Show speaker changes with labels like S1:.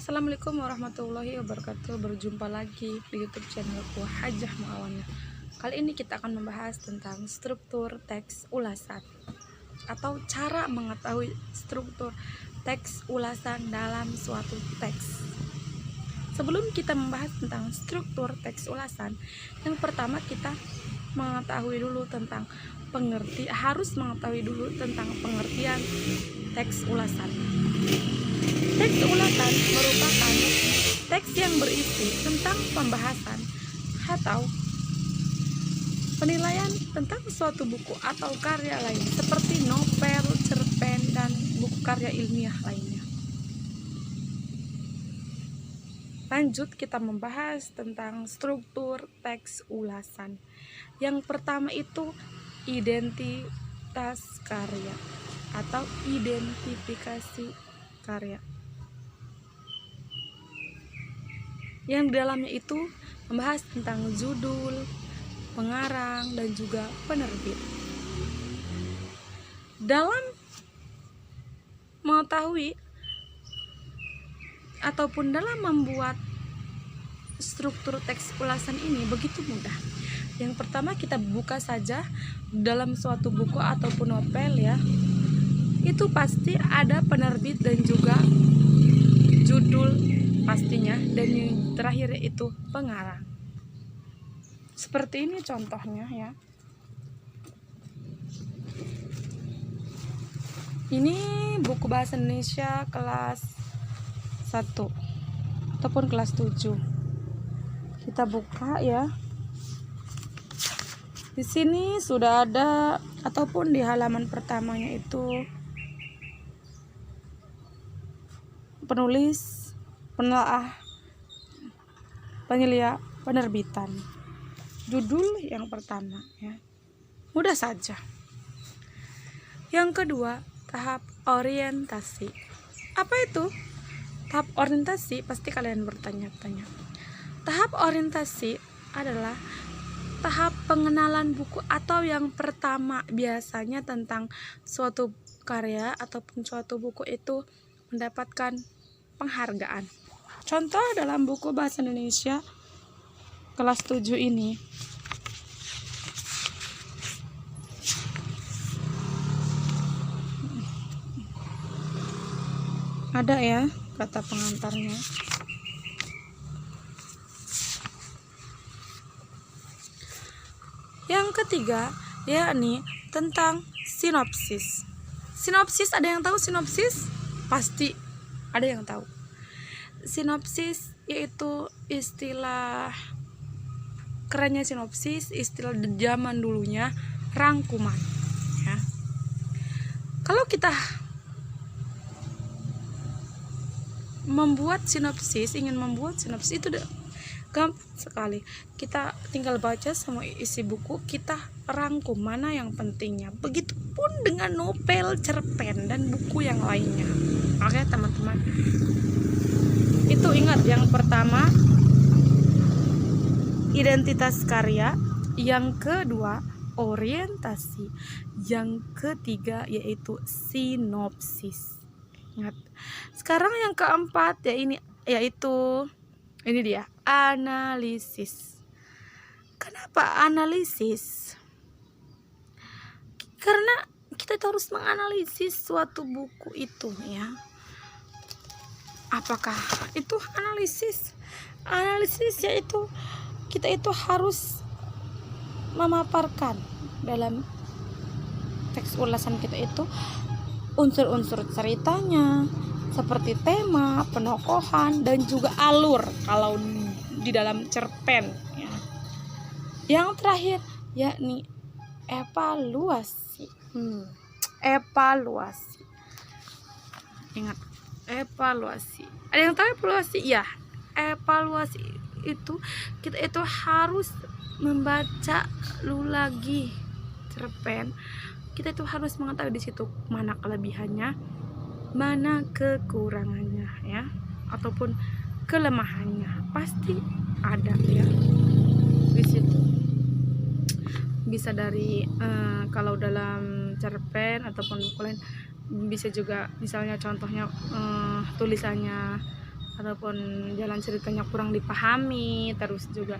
S1: Assalamualaikum warahmatullahi wabarakatuh. Berjumpa lagi di YouTube channelku Hajah Muawana. Kali ini kita akan membahas tentang struktur teks ulasan atau cara mengetahui struktur teks ulasan dalam suatu teks. Sebelum kita membahas tentang struktur teks ulasan, yang pertama kita mengetahui dulu tentang harus mengetahui dulu tentang pengertian teks ulasan. Teks ulasan merupakan teks yang berisi tentang pembahasan atau penilaian tentang suatu buku atau karya lain seperti novel, cerpen, dan buku karya ilmiah lainnya. Lanjut kita membahas tentang struktur teks ulasan. Yang pertama itu identitas karya atau identifikasi karya. Yang di dalamnya itu membahas tentang judul, pengarang, dan juga penerbit. Dalam mengetahui ataupun dalam membuat struktur teks ulasan ini begitu mudah. Yang pertama kita buka saja dalam suatu buku ataupun novel ya. Itu pasti ada penerbit dan juga judul pastinya, dan yang terakhir itu pengarang. Seperti ini contohnya ya. Ini buku bahasa Indonesia kelas 1 ataupun kelas 7. Kita buka ya. Di sini sudah ada ataupun di halaman pertamanya itu penulis, penelaah, penyelia, penerbitan. Judul yang pertama ya. Mudah saja. Yang kedua, tahap orientasi. Apa itu? Tahap orientasi pasti kalian bertanya-tanya. Tahap orientasi adalah tahap pengenalan buku atau yang pertama biasanya tentang suatu karya ataupun suatu buku itu mendapatkan penghargaan. Contoh dalam buku bahasa Indonesia kelas 7 ini. Ada ya kata pengantarnya. Yang ketiga yakni tentang sinopsis. Sinopsis, ada yang tahu sinopsis? Pasti ada yang tahu. Sinopsis yaitu istilah kerennya sinopsis, istilah zaman dulunya rangkuman ya. Kalau kita ingin membuat sinopsis itu gampang sekali. Kita tinggal baca semua isi buku, kita rangkum mana yang pentingnya. Begitupun dengan novel, cerpen, dan buku yang lainnya. Oke teman-teman, itu ingat, yang pertama identitas karya, yang kedua orientasi, yang ketiga yaitu sinopsis. Ingat. Sekarang yang keempat yaitu dia, analisis. Kenapa analisis? Karena kita harus menganalisis suatu buku itu ya. Apakah itu analisis? Analisis yaitu kita itu harus memaparkan dalam teks ulasan kita itu unsur-unsur ceritanya, seperti tema, penokohan, dan juga alur kalau di dalam cerpen ya. Yang terakhir yakni evaluasi. Evaluasi. Ingat, evaluasi. Ada yang tahu evaluasi? Ya, evaluasi itu kita itu harus membaca lagi cerpen. Kita itu harus mengetahui di situ mana kelebihannya, mana kekurangannya ya, ataupun kelemahannya. Pasti ada ya di situ. Bisa dari kalau dalam cerpen ataupun buku lain bisa juga, misalnya contohnya tulisannya ataupun jalan ceritanya kurang dipahami, terus juga